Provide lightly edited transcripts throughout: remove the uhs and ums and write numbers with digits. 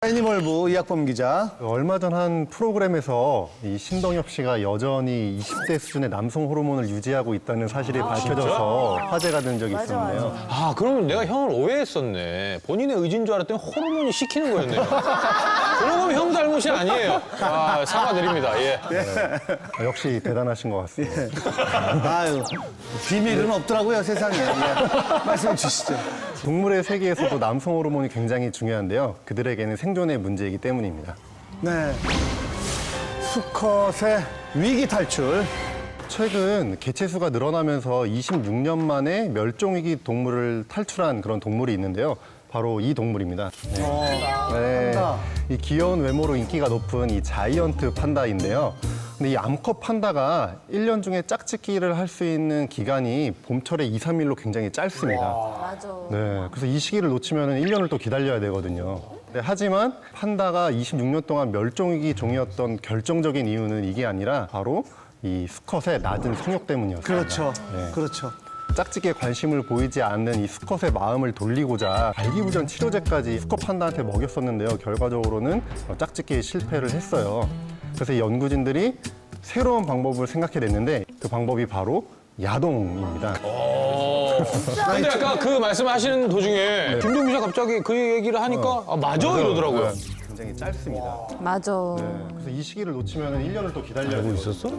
애니멀부 이학범 기자. 얼마 전 한 프로그램에서 이 신동엽 씨가 여전히 20대 수준의 남성 호르몬을 유지하고 있다는 사실이 밝혀져서 화제가 된 적이 있었는데요. 아, 그러면 내가 형을 오해했었네. 본인의 의지인 줄 알았더니 호르몬이 시키는 거였네요. 그런 거면 형 잘못이 아니에요. 아, 사과드립니다. 예. 역시 대단하신 것 같습니다. 아유, 비밀은 없더라고요, 세상에. 예. 말씀해 주시죠. 동물의 세계에서도 남성 호르몬이 굉장히 중요한데요. 그들에게는 생존의 문제이기 때문입니다. 네. 수컷의 위기 탈출. 최근 개체수가 늘어나면서 26년 만에 멸종위기 동물을 탈출한 그런 동물이 있는데요. 바로 이 동물입니다. 네. 판다. 이 귀여운 외모로 인기가 높은 이 자이언트 판다인데요. 근데 이 암컷 판다가 1년 중에 짝짓기를 할 수 있는 기간이 봄철에 2, 3일로 굉장히 짧습니다. 맞아. 네, 그래서 이 시기를 놓치면 1년을 또 기다려야 되거든요. 네, 하지만 판다가 26년 동안 멸종위기 종이었던 결정적인 이유는 이게 아니라 바로 이 수컷의 낮은 성욕 때문이었습니다. 그렇죠. 네. 그렇죠. 짝짓기에 관심을 보이지 않는 이 수컷의 마음을 돌리고자 발기부전 치료제까지 수컷 판다한테 먹였었는데요. 결과적으로는 짝짓기에 실패를 했어요. 그래서 이 연구진들이 새로운 방법을 생각해냈는데 그 방법이 바로 야동입니다. 근데 아까 그 말씀하시는 도중에 김동규 씨가 갑자기 그 얘기를 하니까 아, 맞아 이러더라고요. 굉장히 짧습니다. 맞아. 네, 그래서 이 시기를 놓치면 1년을 또 기다려야 되고 있었어?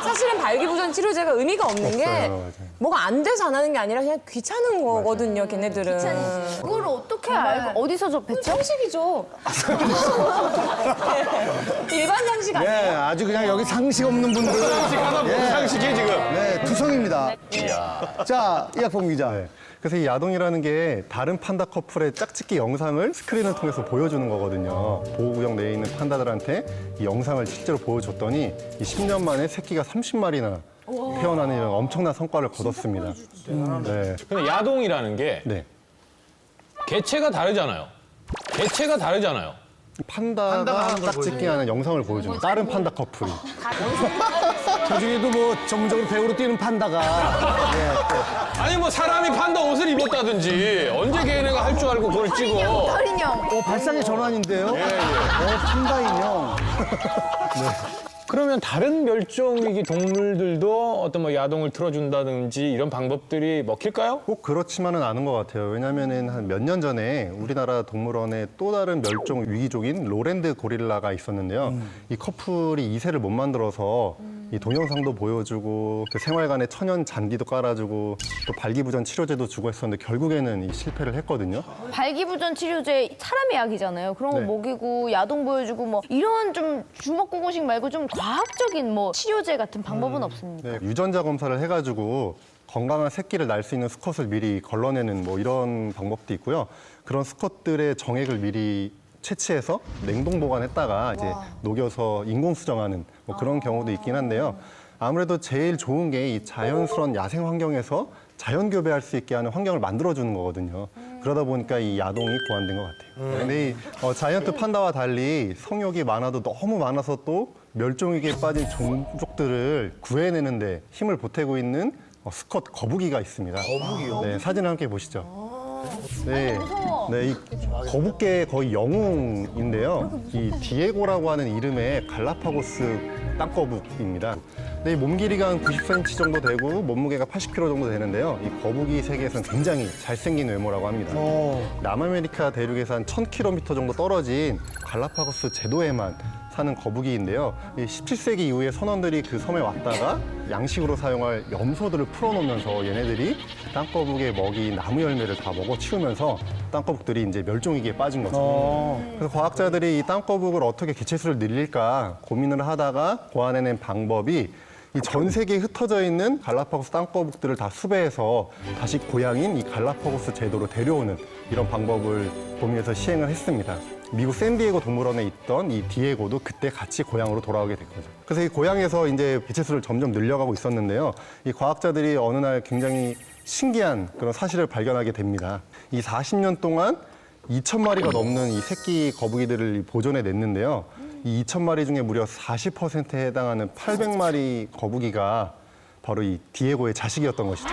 사실은 발기부전 치료제가 의미가 없는 게 없어요, 맞아요. 뭐가 안 돼서 안 하는 게 아니라 그냥 귀찮은 거거든요, 걔네들은. 그걸 어떻게 알고 어디서 접했죠? 상식이죠. 일반 상식 네, 아니에요? 아주 그냥 여기 상식 없는 분들. 상식 하나 보고 상식해 지금. 네, 투성입니다. 자, 이학범 기자. 네. 그래서 이 야동이라는 게 다른 판다 커플의 짝짓기 영상을 스크린을 통해서 보여주는 거거든요. 보호구역 내에 있는 판다들한테 이 영상을 실제로 보여줬더니 이 10년 만에 새끼가 30마리나 태어나는 이런 엄청난 성과를 거뒀습니다. 네. 근데 야동이라는 게 네. 개체가 다르잖아요. 개체가 다르잖아요. 판다가 짝짓기하는 영상을 보여주는 다른 판다 커플이. 저 중에도 뭐 전문적으로 배우로 뛰는 판다가. 아니 뭐 사람이 판다 옷을 입었다든지 언제 걔네가 할 줄 알고 그걸 찍어. 털인형. 발상의 전환인데요. 판다 인형. 그러면 다른 멸종위기 동물들도 어떤 뭐 야동을 틀어준다든지 이런 방법들이 먹힐까요? 꼭 그렇지만은 않은 것 같아요. 왜냐면은 한 몇 년 전에 우리나라 동물원에 또 다른 멸종 위기종인 로랜드 고릴라가 있었는데요. 이 커플이 이세를 못 만들어서 이 동영상도 보여주고 그 생활관에 천연 잔디도 깔아주고 또 발기부전 치료제도 주고 했었는데 결국에는 이 실패를 했거든요. 발기부전 치료제 사람의 약이잖아요. 그런 거 네. 먹이고 야동 보여주고 뭐 이런 좀 주먹구구식 말고 좀 과학적인 뭐 치료제 같은 방법은 없습니까? 네, 유전자 검사를 해가지고 건강한 새끼를 낳을 수 있는 수컷을 미리 걸러내는 뭐 이런 방법도 있고요. 그런 수컷들의 정액을 미리 채취해서 냉동 보관했다가 이제 녹여서 인공 수정하는 뭐 그런 경우도 있긴 한데요. 아무래도 제일 좋은 게 이 자연스러운 야생 환경에서 자연 교배할 수 있게 하는 환경을 만들어주는 거거든요. 그러다 보니까 이 야동이 고안된 것 같아요. 근데 이 자이언트 판다와 달리 성욕이 많아도 너무 많아서 또 멸종위기에 빠진 종족들을 구해내는데 힘을 보태고 있는 수컷 거북이가 있습니다. 거북이요? 네, 사진을 함께 보시죠. 네, 네, 이 거북계의 거의 영웅인데요. 이 디에고라고 하는 이름의 갈라파고스 땅거북입니다. 네, 이 몸 길이가 한 90cm 정도 되고 몸무게가 80kg 정도 되는데요. 이 거북이 세계에서는 굉장히 잘생긴 외모라고 합니다. 남아메리카 대륙에서 한 1000km 정도 떨어진 갈라파고스 제도에만 사는 거북이인데요. 이 17세기 이후에 선원들이 그 섬에 왔다가 양식으로 사용할 염소들을 풀어놓으면서 얘네들이 땅거북의 먹이 나무 열매를 다 먹어 치우면서 땅거북들이 이제 멸종위기에 빠진 거죠. 그래서 과학자들이 이 땅거북을 어떻게 개체수를 늘릴까 고민을 하다가 고안해낸 방법이 이 전 세계에 흩어져 있는 갈라파고스 땅거북들을 다 수배해서 다시 고향인 이 갈라파고스 제도로 데려오는 이런 방법을 고민해서 시행을 했습니다. 미국 샌디에고 동물원에 있던 이 디에고도 그때 같이 고향으로 돌아오게 된 거죠. 그래서 이 고향에서 이제 개체수를 점점 늘려가고 있었는데요. 이 과학자들이 어느 날 굉장히 신기한 그런 사실을 발견하게 됩니다. 이 40년 동안 2,000마리가 넘는 이 새끼 거북이들을 보존해 냈는데요. 이 2,000마리 중에 무려 40%에 해당하는 800마리 거북이가 바로 이 디에고의 자식이었던 것이죠.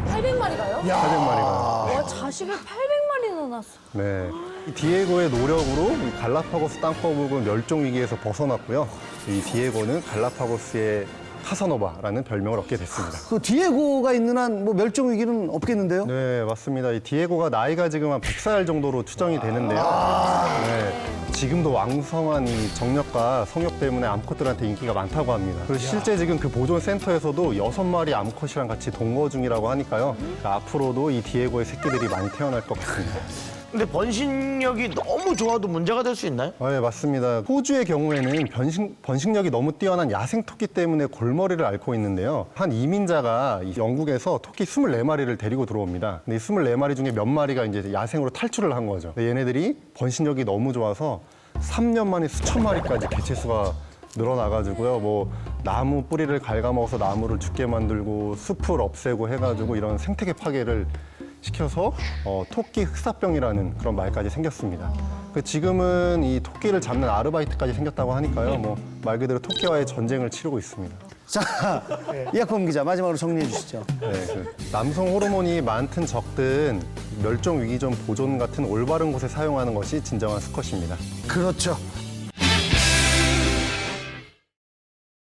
800마리가요? 800마리가. 와, 자식을 800마리나 낳았어. 네. 이 디에고의 노력으로 이 갈라파고스 땅거북은 멸종 위기에서 벗어났고요. 이 디에고는 갈라파고스의 카사노바라는 별명을 얻게 됐습니다. 그 디에고가 있는 한 뭐 멸종 위기는 없겠는데요? 네, 맞습니다. 이 디에고가 나이가 지금 한 100살 정도로 추정이 되는데요. 네, 지금도 왕성한 이 정력과 성욕 때문에 암컷들한테 인기가 많다고 합니다. 그리고 실제 지금 그 보존센터에서도 6마리 암컷이랑 같이 동거 중이라고 하니까요. 앞으로도 이 디에고의 새끼들이 많이 태어날 것 같습니다. 근데 번식력이 너무 좋아도 문제가 될 수 있나요? 네, 맞습니다. 호주의 경우에는 번식력이 너무 뛰어난 야생 토끼 때문에 골머리를 앓고 있는데요. 한 이민자가 이 영국에서 토끼 24마리를 데리고 들어옵니다. 근데 이 24마리 중에 몇 마리가 이제 야생으로 탈출을 한 거죠. 근데 얘네들이 번식력이 너무 좋아서 3년 만에 수천 마리까지 개체수가 늘어나가지고요. 뭐 나무 뿌리를 갉아먹어서 나무를 죽게 만들고 숲을 없애고 해가지고 이런 생태계 파괴를 시켜서 토끼 흑사병이라는 그런 말까지 생겼습니다. 지금은 이 토끼를 잡는 아르바이트까지 생겼다고 하니까요. 뭐 말 그대로 토끼와의 전쟁을 치르고 있습니다. 자, 이학범 기자 마지막으로 정리해 주시죠. 네, 남성 호르몬이 많든 적든 멸종 위기종 보존 같은 올바른 곳에 사용하는 것이 진정한 수컷입니다. 그렇죠.